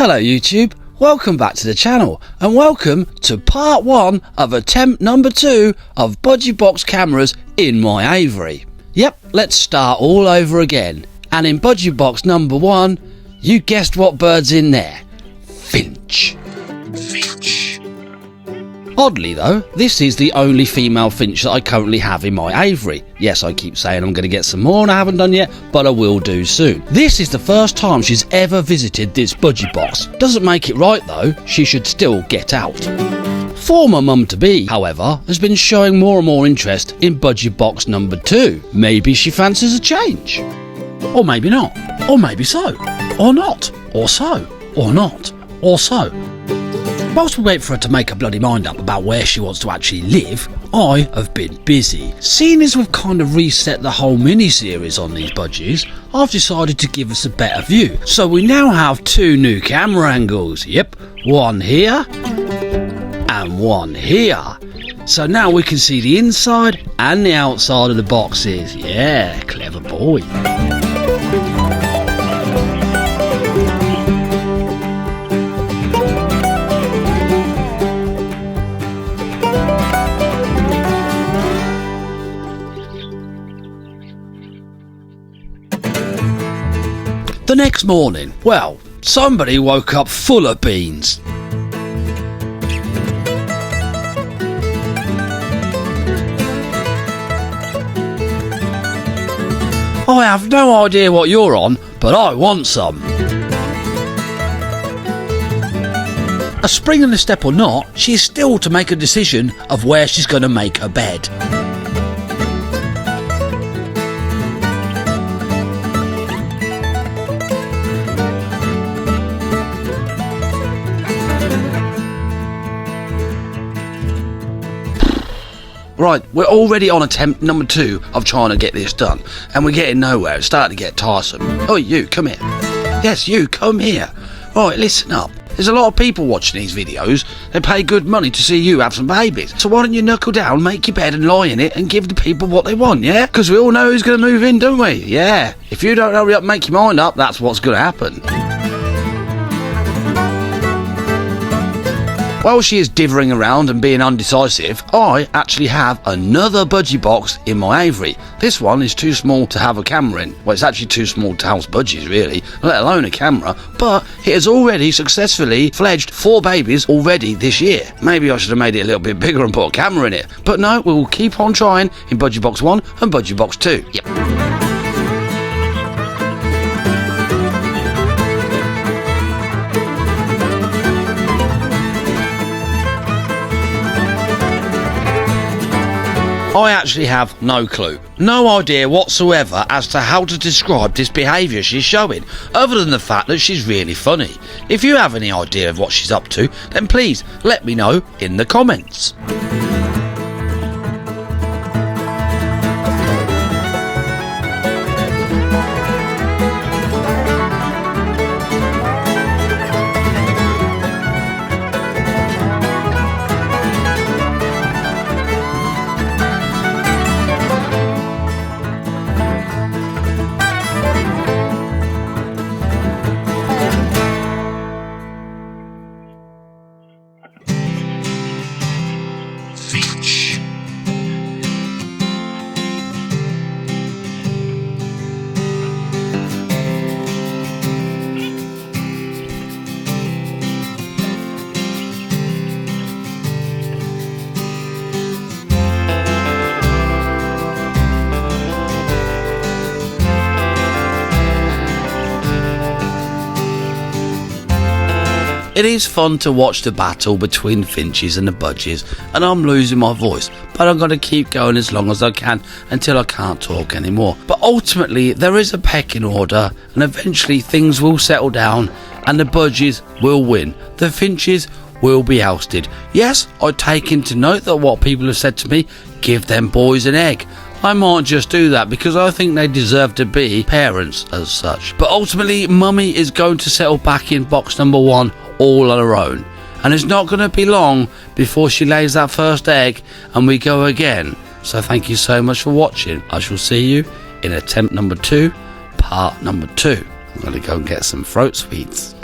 Hello YouTube, welcome back to the channel and welcome to part 1 of attempt number 2 of Budgiebox cameras in my aviary. Yep, let's start all over again. And in Budgiebox number 1, you guessed what bird's in there. Finch. Oddly though, this is the only female finch that I currently have in my aviary. Yes, I keep saying I'm going to get some more and I haven't done yet, but I will do soon. This is the first time she's ever visited this Budgiebox. Doesn't make it right though, she should still get out. Former mum-to-be, however, has been showing more and more interest in Budgiebox number 2. Maybe she fancies a change. Or maybe not. Or maybe so. Or not. Or so. Or not. Or so. Whilst we wait for her to make her bloody mind up about where she wants to actually live, I have been busy. Seeing as we've kind of reset the whole mini-series on these budgies, I've decided to give us a better view. So we now have 2 new camera angles. Yep, one here and one here. So now we can see the inside and the outside of the boxes. Yeah, clever boy. The next morning, well, somebody woke up full of beans. I have no idea what you're on, but I want some. A spring in the step or not, she is still to make a decision of where she's going to make her bed. Right, we're already on attempt number 2 of trying to get this done, and we're getting nowhere. It's starting to get tiresome. Oh, you, come here. Yes, you, come here. Right, listen up. There's a lot of people watching these videos. They pay good money to see you have some babies. So why don't you knuckle down, make your bed and lie in it and give the people what they want, yeah? Because we all know who's going to move in, don't we? Yeah. If you don't hurry up and make your mind up, that's what's going to happen. While she is dithering around and being undecisive, I actually have another Budgiebox in my aviary. This one is too small to have a camera in. Well, it's actually too small to house budgies, really, let alone a camera, but it has already successfully fledged 4 babies already this year. Maybe I should have made it a little bit bigger and put a camera in it. But no, we will keep on trying in Budgiebox 1 and Budgiebox 2. Yep. I actually have no clue, no idea whatsoever as to how to describe this behaviour she's showing, other than the fact that she's really funny. If you have any idea of what she's up to, then please let me know in the comments. It is fun to watch the battle between finches and the budgies, and I'm losing my voice, but I'm going to keep going as long as I can until I can't talk anymore. But ultimately there is a pecking order, and eventually things will settle down and the budgies will win. The finches will be ousted. Yes, I take into note that what people have said to me, give them boys an egg. I might just do that because I think they deserve to be parents as such. But ultimately mummy is going to settle back in box number 1 all on her own, and it's not going to be long before she lays that first egg and we go again. So thank you so much for watching. I shall see you in attempt number 2, part number 2. I'm going to go and get some throat sweets.